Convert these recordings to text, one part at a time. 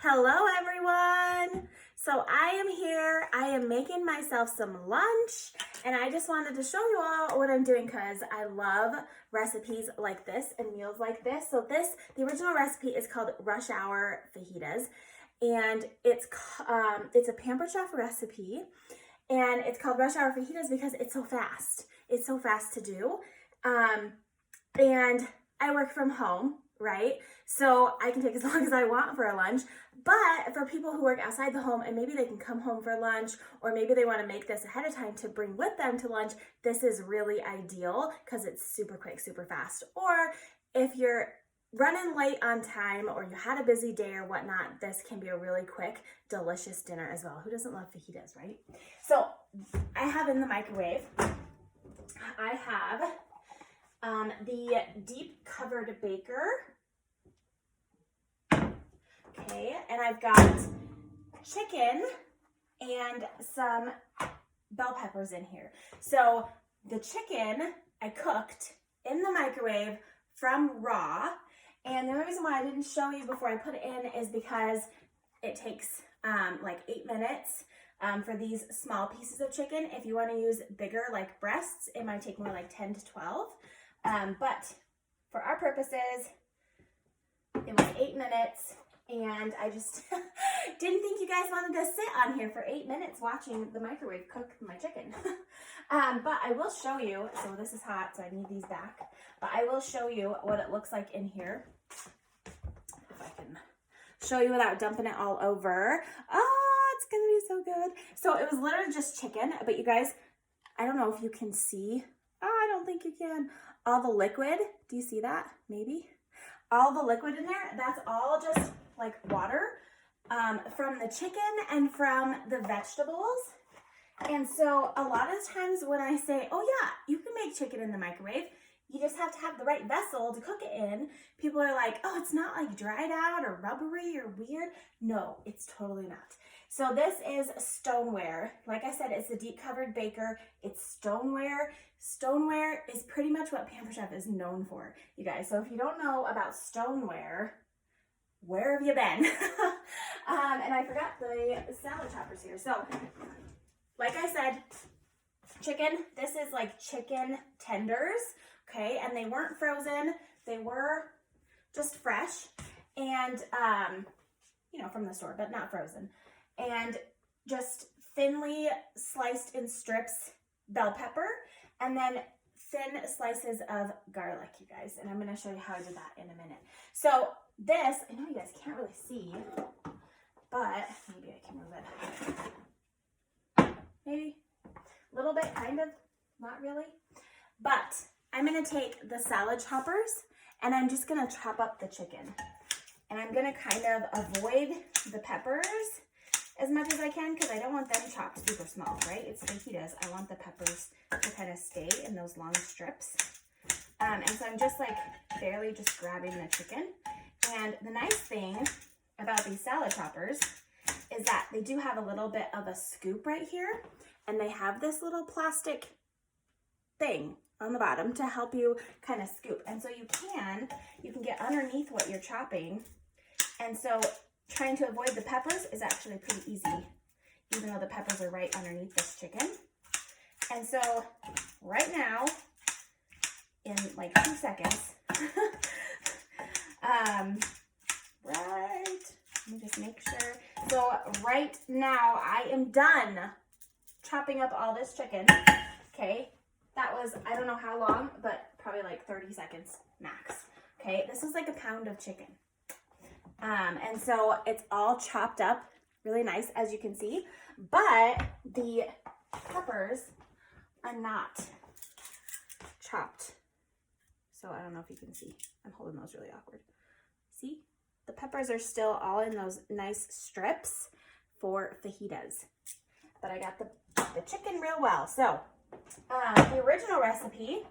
Hello everyone! So I am here, I am making myself some lunch, and I just wanted to show you all what I'm doing because I love recipes like this and meals like this. So the original recipe is called Rush Hour Fajitas, and it's a Pampered Chef recipe, and it's called Rush Hour Fajitas because it's so fast. It's so fast to do, and I work from home, right? So I can take as long as I want for a lunch. But for people who work outside the home and maybe they can come home for lunch, or maybe they want to make this ahead of time to bring with them to lunch, this is really ideal because it's super quick, super fast. Or if you're running late on time or you had a busy day or whatnot, this can be a really quick, delicious dinner as well. Who doesn't love fajitas, right? So I have in the microwave, I have the deep covered baker. Okay, and I've got chicken and some bell peppers in here. So the chicken I cooked in the microwave from raw, and the only reason why I didn't show you before I put it in is because it takes like 8 minutes for these small pieces of chicken. If you want to use bigger like breasts, it might take more like 10 to 12. But for our purposes, it was 8 minutes. And I just didn't think you guys wanted to sit on here for 8 minutes watching the microwave cook my chicken. But I will show you, so this is hot, so I need these back. But I will show you what it looks like in here. If I can show you without dumping it all over. Oh, it's gonna be so good. So it was literally just chicken, but you guys, I don't know if you can see. Oh, I don't think you can. All the liquid, do you see that? Maybe? All the liquid in there, that's all just like water from the chicken and from the vegetables. And so a lot of times when I say, oh yeah, you can make chicken in the microwave, you just have to have the right vessel to cook it in. People are like, oh, it's not like dried out or rubbery or weird. No, it's totally not. So this is stoneware. Like I said, it's a deep covered baker. It's stoneware. Stoneware is pretty much what Pampered Chef is known for, you guys. So if you don't know about stoneware, where have you been? And I forgot the salad choppers here. So like I said, chicken, this is like chicken tenders, okay? And they weren't frozen. They were just fresh and, you know, from the store, but not frozen. And just thinly sliced in strips bell pepper, and then thin slices of garlic, you guys. And I'm going to show you how I did that in a minute. So this, I know you guys can't really see, but maybe I can move it. Maybe a little bit, kind of, not really. But I'm going to take the salad choppers and I'm just going to chop up the chicken. And I'm going to kind of avoid the peppers as much as I can because I don't want them chopped super small, right? It's fajitas. I want the peppers to kind of stay in those long strips. And so I'm just like barely just grabbing the chicken. And the nice thing about these salad choppers is that they do have a little bit of a scoop right here. And they have this little plastic thing on the bottom to help you kind of scoop. And so you can get underneath what you're chopping. And so trying to avoid the peppers is actually pretty easy, even though the peppers are right underneath this chicken. And so right now, in like 2 seconds, right, let me just make sure. So right now I am done chopping up all this chicken. Okay, that was, I don't know how long, but probably like 30 seconds max. Okay, this is like a pound of chicken. And so it's all chopped up really nice, as you can see, but the peppers are not chopped. So I don't know if you can see. I'm holding those really awkward. See? The peppers are still all in those nice strips for fajitas. But I got the chicken real well. So the original recipe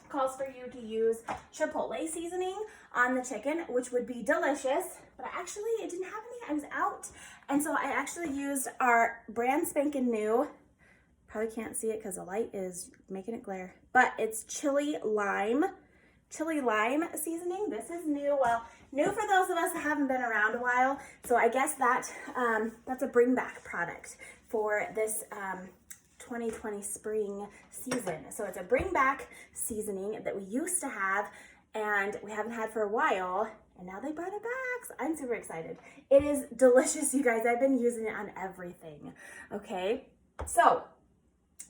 calls for you to use chipotle seasoning on the chicken, which would be delicious, but it didn't have any. I was out, and so I actually used our brand spanking new, probably can't see it because the light is making it glare, but it's chili lime chili lime seasoning. This is new. Well, new for those of us that haven't been around a while. So I guess that's a bring back product for this 2020 spring season. So it's a bring back seasoning that we used to have and we haven't had for a while, and now they brought it back. So I'm super excited. It is delicious, you guys. I've been using it on everything. Okay, so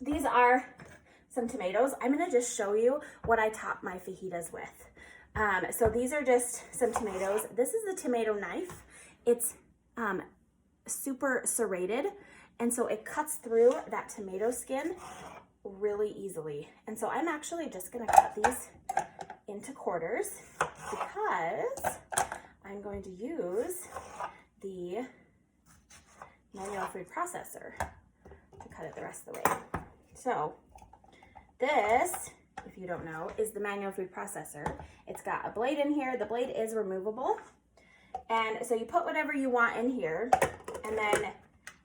these are some tomatoes. I'm gonna just show you what I top my fajitas with. So these are just some tomatoes. This is a tomato knife. It's super serrated, and so it cuts through that tomato skin really easily. And so I'm actually just gonna cut these into quarters because I'm going to use the manual food processor to cut it the rest of the way. So this, if you don't know, is the manual food processor. It's got a blade in here. The blade is removable. And so you put whatever you want in here, and then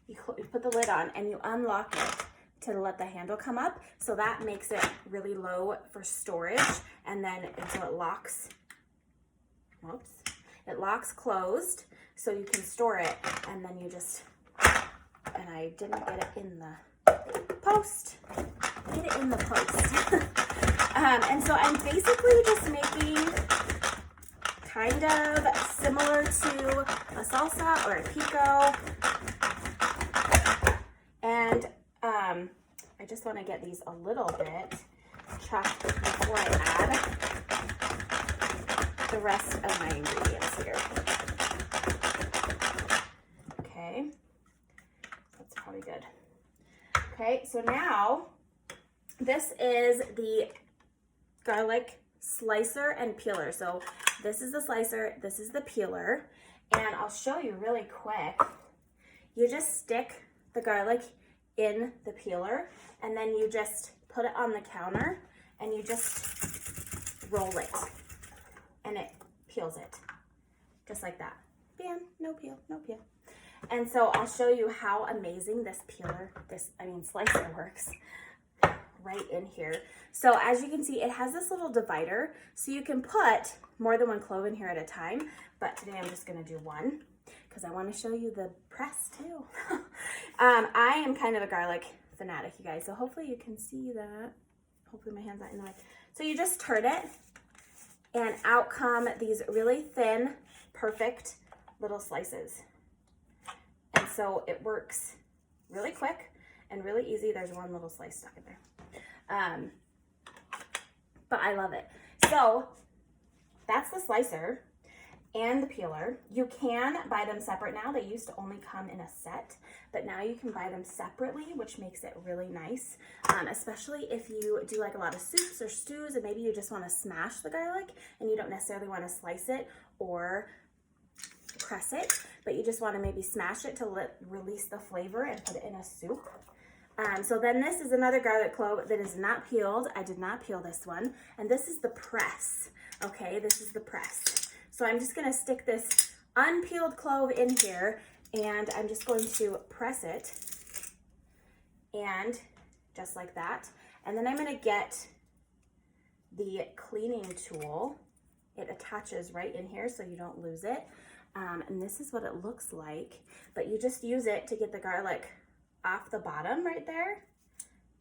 you put the lid on and you unlock it to let the handle come up. So that makes it really low for storage. And then until it locks, it locks closed so you can store it. And then you just, and I didn't get it in the post. Get it in the post. And so I'm basically just making kind of similar to a salsa or a pico. And I just want to get these a little bit chopped before I add the rest of my ingredients here. Okay, that's probably good. Okay, so now this is the garlic slicer and peeler. So this is the slicer, this is the peeler, and I'll show you really quick. You just stick the garlic in the peeler, and then you just put it on the counter and you just roll it and it peels it just like that. Bam, no peel, no peel. And so I'll show you how amazing this slicer works right in here. So as you can see, it has this little divider, so you can put more than one clove in here at a time, but today I'm just gonna do one because I want to show you the press too. I am kind of a garlic fanatic, you guys, so hopefully you can see that. Hopefully my hand's not in the way. So you just turn it, and out come these really thin, perfect little slices. And so it works really quick and really easy. There's one little slice stuck in there. But I love it. So that's the slicer and the peeler. You can buy them separate now. They used to only come in a set, but now you can buy them separately, which makes it really nice, especially if you do like a lot of soups or stews and maybe you just want to smash the garlic and you don't necessarily want to slice it or press it, but you just want to maybe smash it to release the flavor and put it in a soup. So then this is another garlic clove that is not peeled. I did not peel this one. And this is the press. Okay, this is the press. So I'm just gonna stick this unpeeled clove in here, and I'm just going to press it, and just like that. And then I'm gonna get the cleaning tool. It attaches right in here so you don't lose it. And this is what it looks like, but you just use it to get the garlic off the bottom right there,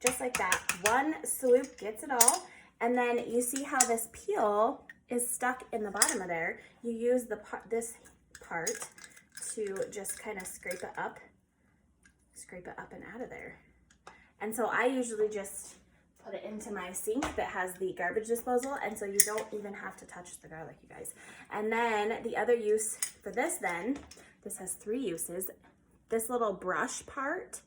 just like that. One swoop gets it all. And then you see how this peel is stuck in the bottom of there. You use this part to just kind of scrape it up and out of there. And so I usually just put it into my sink that has the garbage disposal, and so you don't even have to touch the garlic, you guys. And then the other use for this this has 3 uses. This little brush part,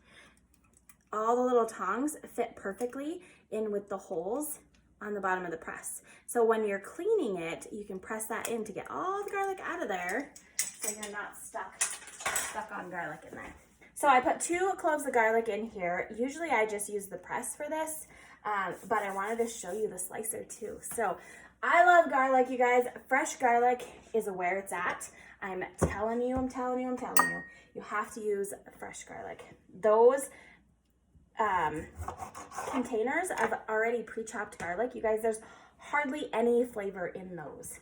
all the little tongs fit perfectly in with the holes on the bottom of the press. So when you're cleaning it, you can press that in to get all the garlic out of there so you're not stuck on garlic in there. So I put 2 cloves of garlic in here. Usually I just use the press for this, but I wanted to show you the slicer too. So I love garlic, you guys. Fresh garlic is where it's at. I'm telling you. You have to use fresh garlic. Those containers of already pre-chopped garlic, you guys, there's hardly any flavor in those.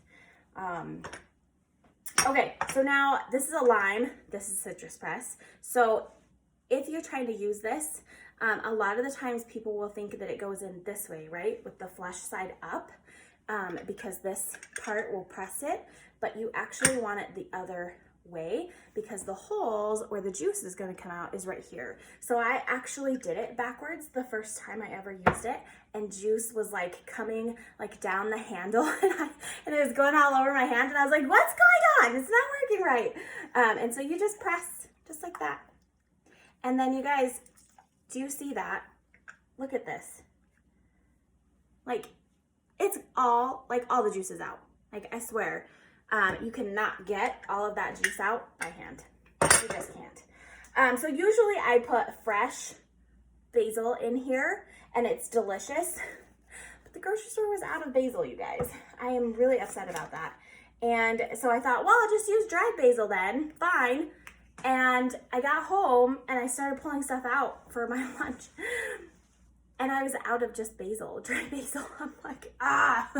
Okay, so now this is a lime, this is citrus press. So if you're trying to use this, a lot of the times people will think that it goes in this way, right? With the flesh side up, because this part will press it, but you actually want it the other way because the holes where the juice is going to come out is right here. So I actually did it backwards the first time I ever used it, and juice was like coming like down the handle and it was going all over my hand, and I was like, what's going on? It's not working right. And so you just press just like that. And then you guys, do you see that? Look at this. Like, it's all, like all the juice is out. Like, I swear, you cannot get all of that juice out by hand. You just can't. So usually I put fresh basil in here and it's delicious, but the grocery store was out of basil, you guys. I am really upset about that. And so I thought, well, I'll just use dried basil then, fine. And I got home and I started pulling stuff out for my lunch. And I was out of just basil, dried basil. I'm like, ah.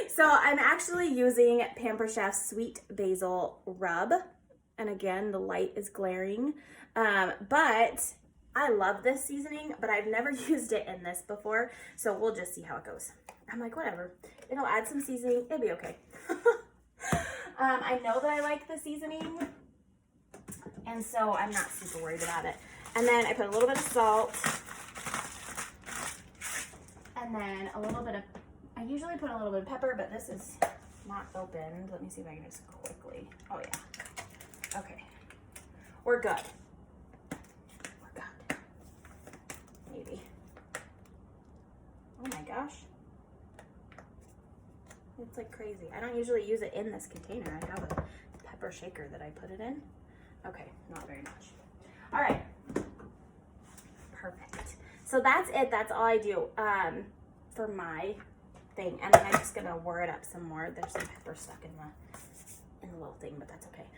So I'm actually using Pamper Chef's Sweet Basil Rub. And again, the light is glaring. But I love this seasoning, but I've never used it in this before. So we'll just see how it goes. I'm like, whatever. It'll add some seasoning. It'll be okay. I know that I like the seasoning, and so I'm not super worried about it. And then I put a little bit of salt. And then a little bit of, I usually put a little bit of pepper, but this is not opened. Let me see if I can just quickly, oh yeah. Okay, we're good. We're good. Maybe. Oh my gosh. It's like crazy. I don't usually use it in this container. I have a pepper shaker that I put it in. Okay, not very much. All right. Perfect. So that's it. That's all I do for my thing. And then I'm just going to whir it up some more. There's some pepper stuck in the little thing, but that's okay.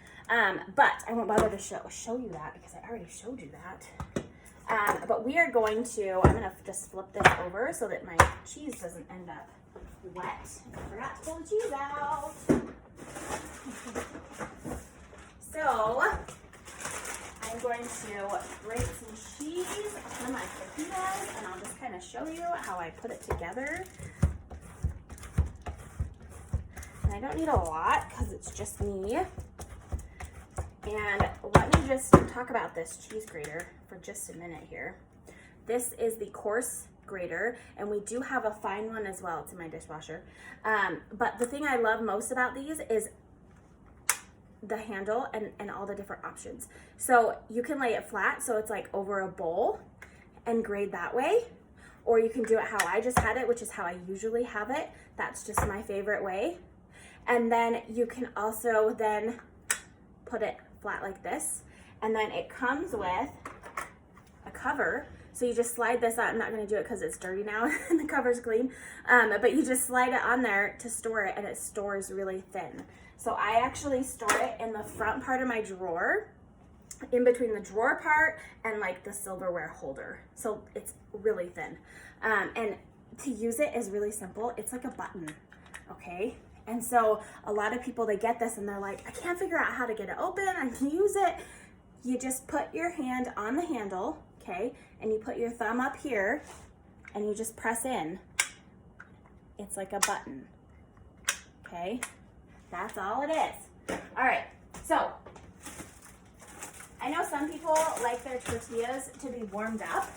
But I won't bother to show you that because I already showed you that. But we are going to, I'm going to just flip this over so that my cheese doesn't end up wet. I forgot to pull the cheese out. So I'm going to grate some cheese on my fajitas, and I'll just kind of show you how I put it together. And I don't need a lot because it's just me. And let me just talk about this cheese grater for just a minute here. This is the coarse grater, and we do have a fine one as well. It's in my dishwasher. But the thing I love most about these is the handle and all the different options. So you can lay it flat so it's like over a bowl and grate that way, or you can do it how I just had it, which is how I usually have it. That's just my favorite way. And then you can also then put it flat like this, and then it comes with a cover. So you just slide this out. I'm not going to do it because it's dirty now and the cover's clean. But you just slide it on there to store it, and it stores really thin. So I actually store it in the front part of my drawer, in between the drawer part and like the silverware holder. So it's really thin. And to use it is really simple. It's like a button, okay? And so a lot of people, they get this and they're like, I can't figure out how to get it open. I can use it. You just put your hand on the handle, okay? And you put your thumb up here and you just press in. It's like a button, okay? That's all it is. All right, so I know some people like their tortillas to be warmed up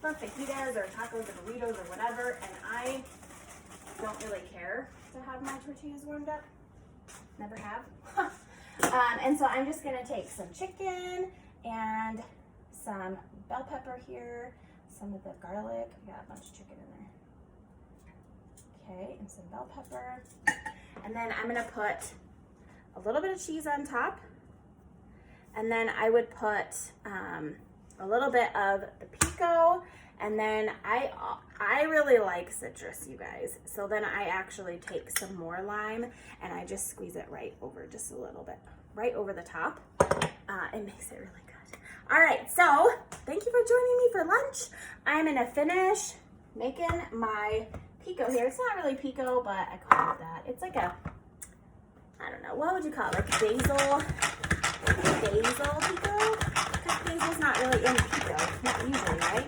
for fajitas or tacos or burritos or whatever, and I don't really care to have my tortillas warmed up. Never have. And so I'm just gonna take some chicken and some bell pepper here, some of the garlic. We got a bunch of chicken in there. Okay, and some bell pepper. And then I'm gonna put a little bit of cheese on top. And then I would put a little bit of the pico. And then I really like citrus, you guys. So then I actually take some more lime and I just squeeze it right over just a little bit, right over the top. It makes it really good. All right, so thank you for joining me for lunch. I'm gonna finish making my pico here. It's not really pico, but I call it that. It's like a, I don't know, what would you call it? Like basil pico? Because basil's not really in pico, not usually, right?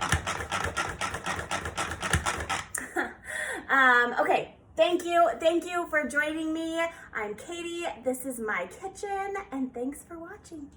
Okay, thank you for joining me. I'm Katie, this is my kitchen, and thanks for watching.